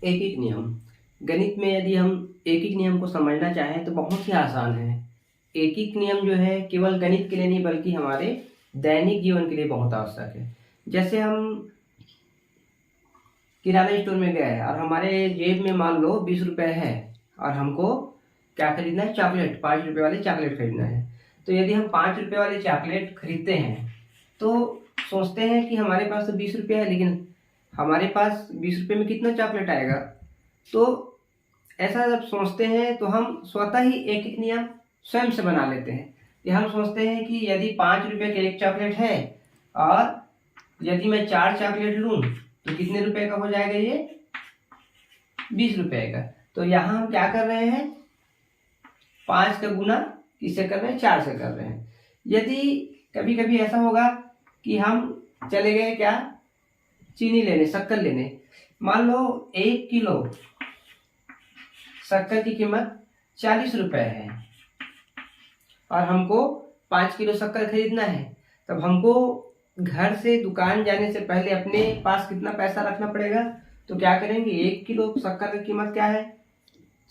एक एक नियम। गणित में यदि हम एक एक नियम को समझना चाहें तो बहुत ही आसान है। एक एक नियम जो है केवल गणित के लिए नहीं बल्कि हमारे दैनिक जीवन के लिए बहुत आवश्यक है। जैसे हम किराना स्टोर में गए और हमारे जेब में मान लो 20 रुपए है और हमको क्या खरीदना है, चॉकलेट, 5 रुपए वाली चॉकलेट खरीदना है। तो यदि हम 5 रुपए वाली चॉकलेट खरीदते हैं तो सोचते हैं कि हमारे पास तो 20 रुपये है, लेकिन हमारे पास 20 रुपये में कितना चॉकलेट आएगा। तो ऐसा जब सोचते हैं तो हम स्वतः ही एक एक नियम स्वयं से बना लेते हैं कि हम सोचते हैं कि यदि 5 रुपये का एक चॉकलेट है और यदि मैं 4 चॉकलेट लूं तो कितने रुपए का हो जाएगा, ये 20 रुपए का। तो यहाँ हम क्या कर रहे हैं, 5 का गुना किससे कर रहे हैं, 4 से कर रहे हैं। यदि कभी कभी ऐसा होगा कि हम चले गए क्या, चीनी लेने, शक्कर लेने। मान लो 1 किलो शक्कर की कीमत 40 रुपए है और हमको 5 किलो शक्कर खरीदना है। तब हमको घर से दुकान जाने से पहले अपने पास कितना पैसा रखना पड़ेगा। तो क्या करेंगे, 1 किलो शक्कर की कीमत क्या है,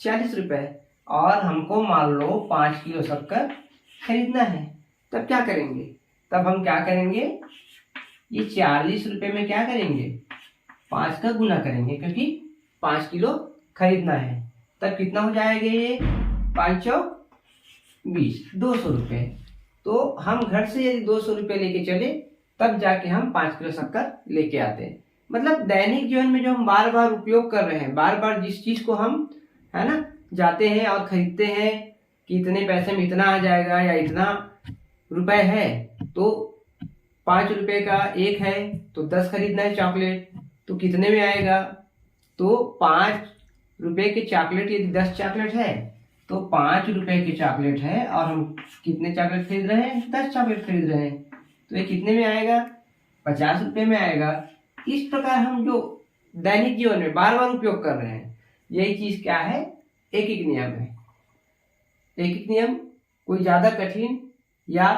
40 रुपए, और हमको मान लो 5 किलो शक्कर खरीदना है। तब क्या करेंगे, तब हम क्या करेंगे, ये 40 रुपए में क्या करेंगे, 5 का गुना करेंगे क्योंकि 5 किलो खरीदना है। तब कितना हो जाएगा, ये 5 चौक 20, 200 रुपये। तो हम घर से यदि 200 रुपये लेके चले तब जाके हम 5 किलो शक्कर लेके आते हैं। मतलब दैनिक जीवन में जो हम बार बार उपयोग कर रहे हैं, बार बार जिस चीज को हम, है ना, जाते हैं और खरीदते हैं कि इतने पैसे में इतना आ जाएगा या इतना रुपए है, तो 5 रुपए का एक है तो 10 खरीदना है चॉकलेट, तो कितने में आएगा। तो 5 रुपए के चॉकलेट यदि 10 चॉकलेट है तो 5 रुपए की चॉकलेट है और हम कितने चॉकलेट खरीद रहे हैं, 10 चॉकलेट खरीद रहे हैं। तो ये कितने में आएगा, 50 रुपए में आएगा। इस प्रकार हम जो दैनिक जीवन में बार बार उपयोग कर रहे हैं, यही चीज क्या है, एक एक नियम है। एक एक नियम कोई ज्यादा कठिन या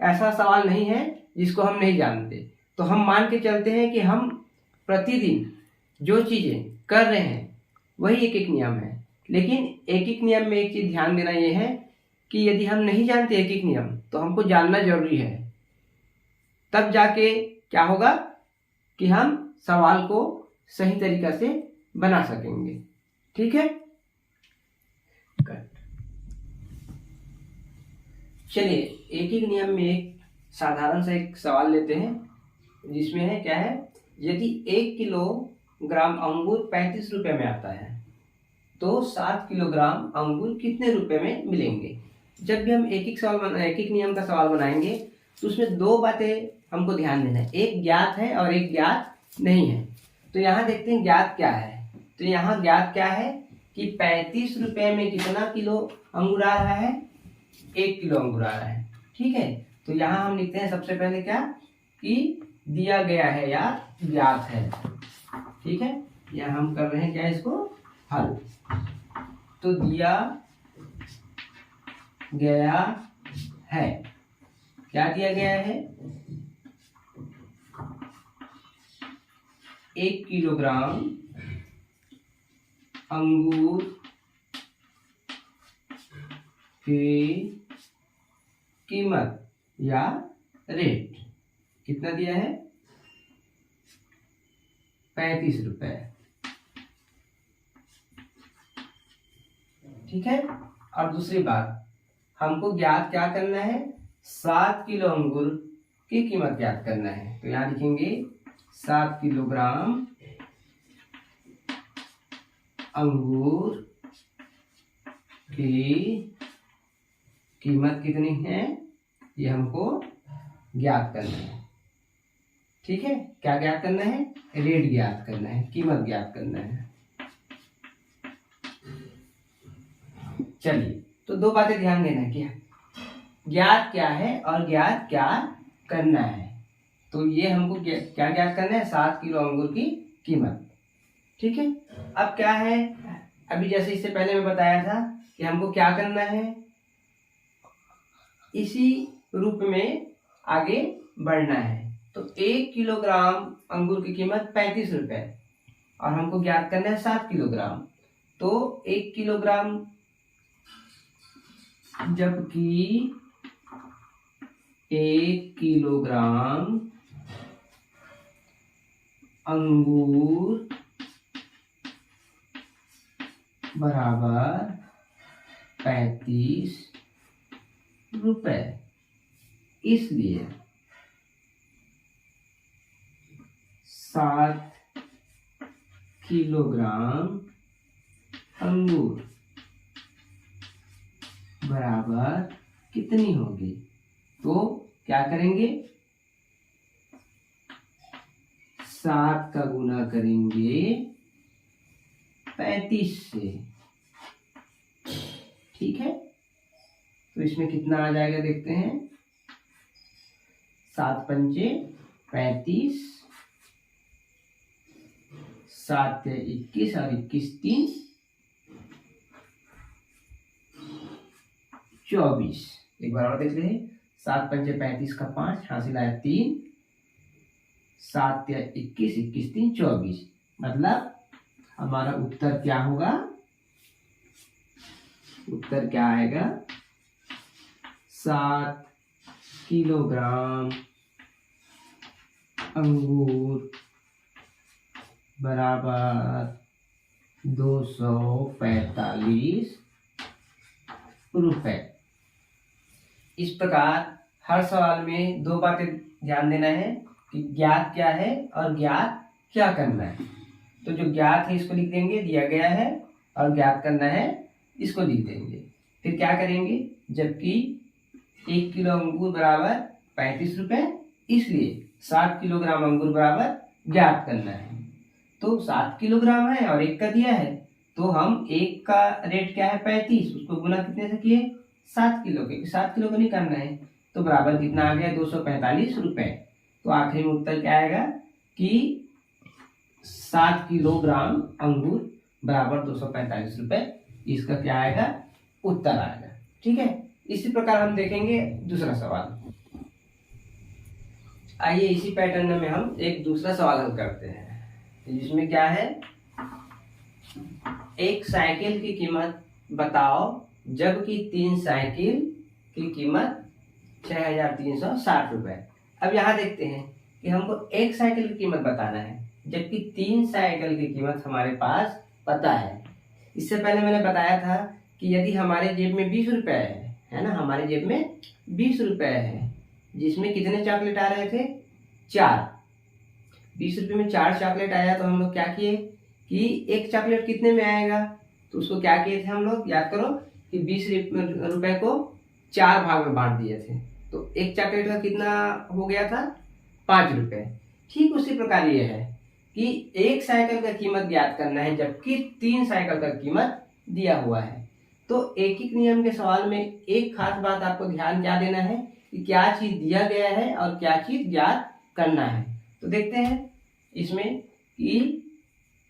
ऐसा सवाल नहीं है जिसको हम नहीं जानते। तो हम मान के चलते हैं कि हम प्रतिदिन जो चीजें कर रहे हैं वही एक एक नियम है। लेकिन एक एक नियम में एक चीज ध्यान देना यह है कि यदि हम नहीं जानते एक एक नियम तो हमको जानना जरूरी है। तब जाके क्या होगा कि हम सवाल को सही तरीका से बना सकेंगे। ठीक है, चलिए एक एक नियम में एक साधारण सा एक सवाल लेते हैं जिसमें है क्या है, यदि 1 किलोग्राम अंगूर 35 रुपए में आता है तो 7 किलोग्राम अंगूर कितने रुपए में मिलेंगे। जब भी हम एक एक नियम का सवाल बनाएंगे तो उसमें 2 बातें हमको ध्यान देना है, एक ज्ञात है और एक ज्ञात नहीं है। तो यहाँ देखते हैं ज्ञात क्या है। तो यहाँ ज्ञात क्या है कि 35 रुपए में कितना किलो अंगूर आ रहा है, 1 किलो अंगूर आ रहा है। ठीक है, तो यहाँ हम लिखते हैं सबसे पहले क्या, कि दिया गया है या ज्ञात है। ठीक है, यहाँ हम कर रहे हैं क्या, इसको हल। तो दिया गया है, क्या दिया गया है, 1 किलोग्राम अंगूर की कीमत या रेट कितना दिया है, 35 रुपए। ठीक है, और दूसरी बात, हमको ज्ञात क्या करना है, 7 किलो अंगूर की कीमत ज्ञात करना है। तो यहां लिखेंगे 7 किलोग्राम अंगूर की कीमत कितनी है, ये हमको ज्ञात करना है। ठीक है, क्या ज्ञात करना है, रेट ज्ञात करना है, कीमत ज्ञात करना है। चलिए, तो 2 बातें ध्यान देना, क्या ज्ञात क्या है और ज्ञात क्या करना है। तो ये हमको क्या ज्ञात करना है, 7 किलो अंगूर की कीमत। ठीक है, अब क्या है, अभी जैसे इससे पहले मैं बताया था कि हमको क्या करना है, इसी रूप में आगे बढ़ना है। तो 1 किलोग्राम अंगूर की कीमत 35 रुपए और हमको ज्ञात करना है 7 किलोग्राम। तो 1 किलोग्राम, जबकि 1 किलोग्राम अंगूर बराबर 35 रुपए। इसलिए 7 किलोग्राम अंगूर बराबर कितनी होगी? तो क्या करेंगे, 7 का गुना करेंगे 35 से। ठीक है, तो इसमें कितना आ जाएगा देखते हैं। 7 पंचे 35, 7 21 और 21 3 24। एक बार और देख लें। 7 पंचे 35 का 5, हासिल आया 3, 7 21, 21 3 24। मतलब हमारा उत्तर क्या होगा? उत्तर क्या आएगा? 7 किलोग्राम अंगूर बराबर 245 रुपए। इस प्रकार हर सवाल में दो बातें ध्यान देना है कि ज्ञात क्या है और ज्ञात क्या करना है। तो जो ज्ञात है इसको लिख देंगे, दिया गया है, और ज्ञात करना है इसको लिख देंगे। फिर क्या करेंगे, जबकि 1 किलो अंगूर बराबर 35 रुपए, इसलिए 7 किलोग्राम अंगूर बराबर ज्ञात करना है। तो 7 किलोग्राम है और 1 का दिया है, तो हम 1 का रेट क्या है 35, उसको गुना कितने से किए 7 किलो के, 7 किलो को नहीं करना है, तो बराबर कितना आ गया 245 रुपए। तो आखिरी में उत्तर क्या आएगा कि 7 किलोग्राम अंगूर बराबर 245 रुपए। इसका क्या आएगा, उत्तर आएगा। ठीक है, इसी प्रकार हम देखेंगे दूसरा सवाल। आइए इसी पैटर्न में हम एक दूसरा सवाल हल करते हैं, जिसमें क्या है, एक साइकिल की कीमत बताओ जबकि 3 साइकिल की कीमत 6,360 रुपए। अब यहाँ देखते हैं कि हमको एक साइकिल की कीमत बताना है, जबकि 3 साइकिल की कीमत हमारे पास पता है। इससे पहले मैंने बताया था कि यदि हमारे जेब में 20 रुपए है ना, हमारे जेब में 20 रुपए है, जिसमें कितने चॉकलेट आ रहे थे 4। 20 रुपए में 4 चॉकलेट आया, तो हम लोग क्या किए कि एक चॉकलेट कितने में आएगा, तो उसको क्या किए थे हम लोग, याद करो कि 20 रुपए को 4 भाग में बांट दिए थे, तो एक चॉकलेट का कितना हो गया था 5 रुपए। ठीक उसी प्रकार ये है कि एक साइकिल का कीमत ज्ञात करना है, जबकि 3 साइकिल का कीमत दिया हुआ है। तो एक एक नियम के सवाल में एक खास बात आपको ध्यान क्या देना है कि क्या चीज दिया गया है और क्या चीज ज्ञात करना है। तो देखते हैं इसमें कि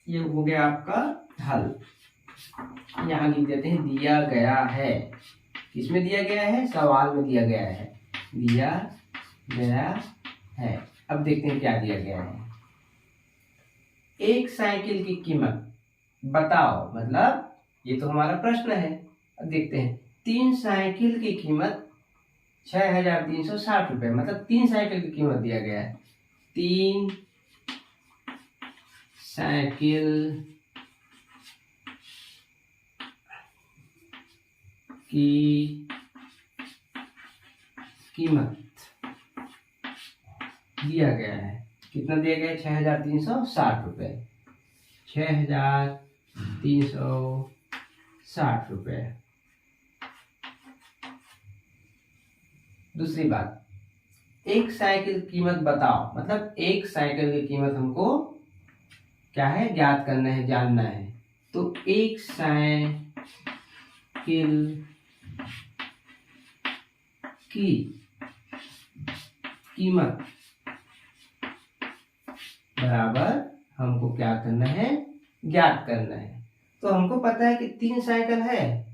ये हो गया आपका हल। यहाँ लिख देते हैं दिया गया है। किसमें दिया गया है, सवाल में दिया गया है, दिया गया है। अब देखते हैं क्या दिया गया है। एक साइकिल की कीमत बताओ, मतलब ये तो हमारा प्रश्न है। अब देखते हैं 3 साइकिल की कीमत 6,360 रुपए, मतलब 3 साइकिल की कीमत दिया गया है। 3 साइकिल की कीमत दिया गया है, कितना दिया गया है 6,360 रुपए, 6,360 रुपए। दूसरी बात, एक साइकिल कीमत बताओ, मतलब एक साइकिल की कीमत हमको क्या है ज्ञात करना है, जानना है। तो एक साइकिल की कीमत बराबर हमको क्या करना है, ज्ञात करना है। तो हमको पता है कि 3 साइकिल है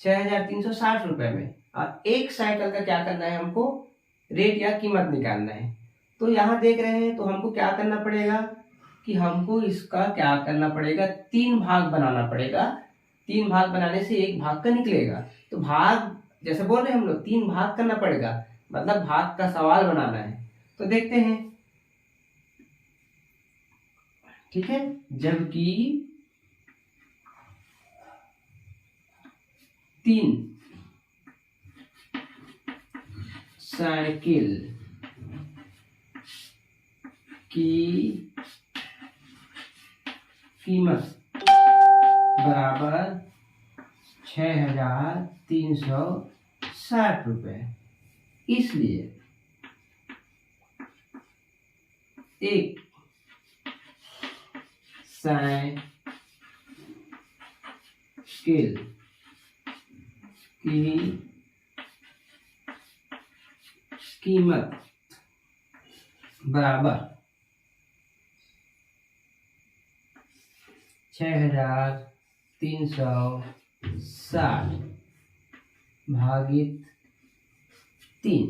6,360 रुपए में, और एक साइकिल का क्या करना है, हमको रेट या कीमत निकालना है। तो यहाँ देख रहे हैं तो हमको क्या करना पड़ेगा, कि हमको इसका क्या करना पड़ेगा, 3 भाग बनाना पड़ेगा। 3 भाग बनाने से 1 भाग का निकलेगा। तो भाग जैसे बोल रहे हैं हम लोग 3 भाग करना पड़ेगा, मतलब भाग का सवाल बनाना है। तो देखते हैं, ठीक है। जबकि 3 साइकिल की कीमत बराबर 6,360 रुपये, इसलिए एक साइकिल की कीमत बराबर 6,360 भागित 3।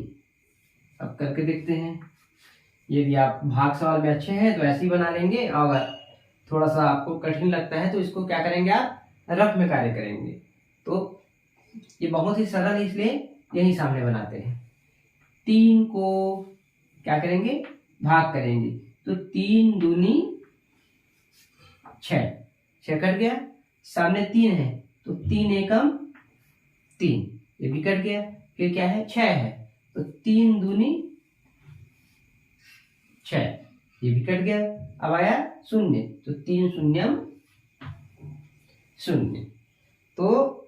अब करके देखते हैं। यदि आप भाग सवाल में अच्छे हैं तो ऐसे ही बना लेंगे, और थोड़ा सा आपको कठिन लगता है तो इसको क्या करेंगे, आप रफ में कार्य करेंगे। तो ये बहुत ही सरल है, इसलिए यही सामने बनाते हैं। 3 को क्या करेंगे, भाग करेंगे। तो 3 दूनी 6, 6 कट गया। सामने 3 है तो 3 एकम 3, ये भी कट गया। फिर क्या है, 6 है तो 3 दूनी 6, ये भी कट गया। अब आया 0 तो 3 शून्यम 0। तो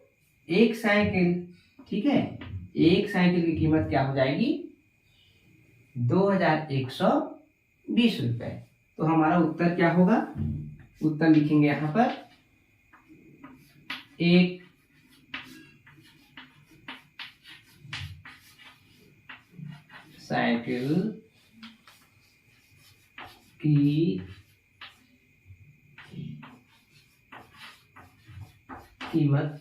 एक साइकिल, ठीक है, एक साइकिल की कीमत क्या हो जाएगी, 2,120 रुपए। तो हमारा उत्तर क्या होगा, उत्तर लिखेंगे यहां पर, एक साइकिल की कीमत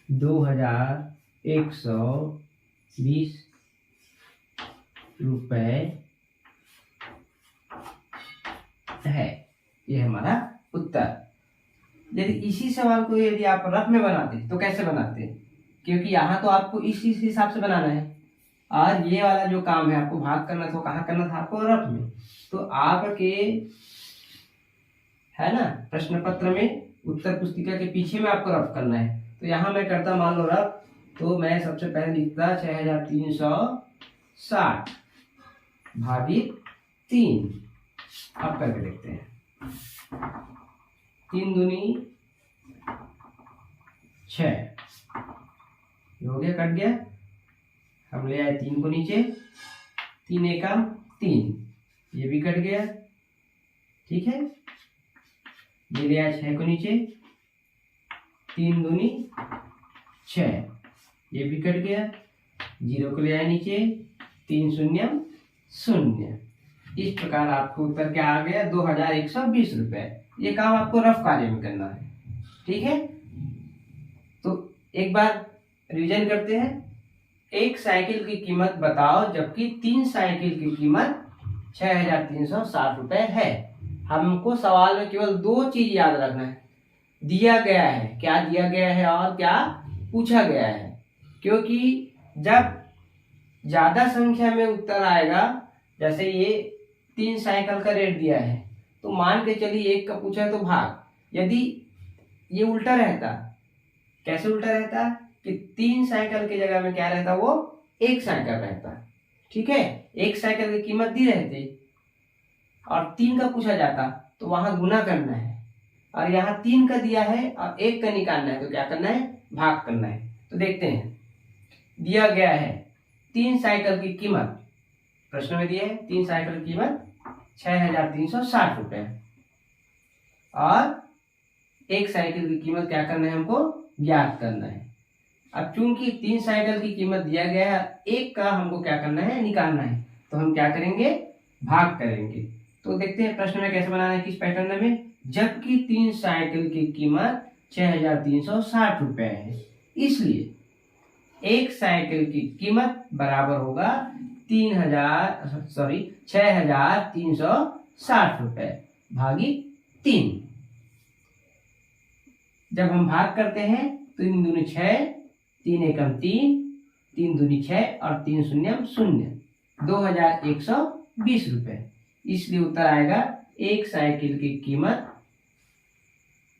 2,120 रुपए है। ये हमारा उत्तर। यदि इसी सवाल को यदि आप रफ में बनाते तो कैसे बनाते, क्योंकि यहाँ तो आपको इस हिसाब से बनाना है, और ये वाला जो काम है आपको भाग करना था, कहाँ करना था, आपको रफ में। तो आपके है ना प्रश्न पत्र में, उत्तर पुस्तिका के पीछे में आपको रफ करना है। तो यहाँ मैं करता मान लो रफ, तो मैं सबसे पहले लिखता 6,360 भागित 3। अब करके देखते हैं, 3 दूनी 6, हो गया, कट गया। हम ले आए 3 को नीचे, 3 एकम 3, ये भी कट गया, ठीक है। ये ले आए 6 को नीचे, 3 दूनी 6, ये भी कट गया। 0 को ले आए नीचे, 3 शून्यम 0। इस प्रकार आपको उत्तर क्या आ गया, 2,120 रुपए। ये काम आपको रफ कार्य में करना है, ठीक है। तो एक बार रिवीजन करते हैं। एक साइकिल की कीमत बताओ जबकि 3 साइकिल की कीमत 6,360 रुपए है। हमको सवाल में केवल 2 चीज याद रखना है, दिया गया है, क्या दिया गया है और क्या पूछा गया है। क्योंकि जब ज्यादा संख्या में उत्तर आएगा, जैसे ये 3 साइकिल का रेट दिया है, तो मान के चलिए 1 का पूछा है तो भाग। यदि ये उल्टा रहता, कैसे उल्टा रहता कि 3 साइकिल की जगह में क्या रहता, वो 1 साइकिल रहता, ठीक है। 1 साइकिल की कीमत दी रहती और 3 का पूछा जाता, तो वहां गुना करना है, और यहाँ 3 का दिया है और 1 का निकालना है, तो क्या करना है, भाग करना है। तो देखते हैं, दिया गया है 3 साइकिल की कीमत, प्रश्न में दिया है 3 साइकिल की कीमत 6,360 रुपए, और 1 साइकिल की कीमत क्या करना है, हमको ज्ञात करना है। अब चूंकि 3 साइकिल की कीमत दिया गया है, 1 का हमको क्या करना है, निकालना है, तो हम क्या करेंगे, भाग करेंगे। तो देखते हैं प्रश्न में कैसे बनाना है, किस पैटर्न में। जबकि 3 साइकिल की कीमत 6,360 रुपए है, इसलिए 1 साइकिल की कीमत बराबर होगा 6,360 60 रुपए भागी 3। जब हम भाग करते हैं तो 3 दूनी 6, 3 एकम 3, 3 दूनी 6 और 3 शून्यम 0, 2120 रुपए। इसलिए उत्तर आएगा एक साइकिल की कीमत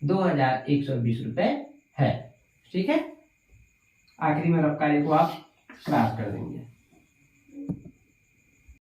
2120 रुपए है। ठीक है, आखिरी में रफ कार्य को आप प्राप्त कर देंगे।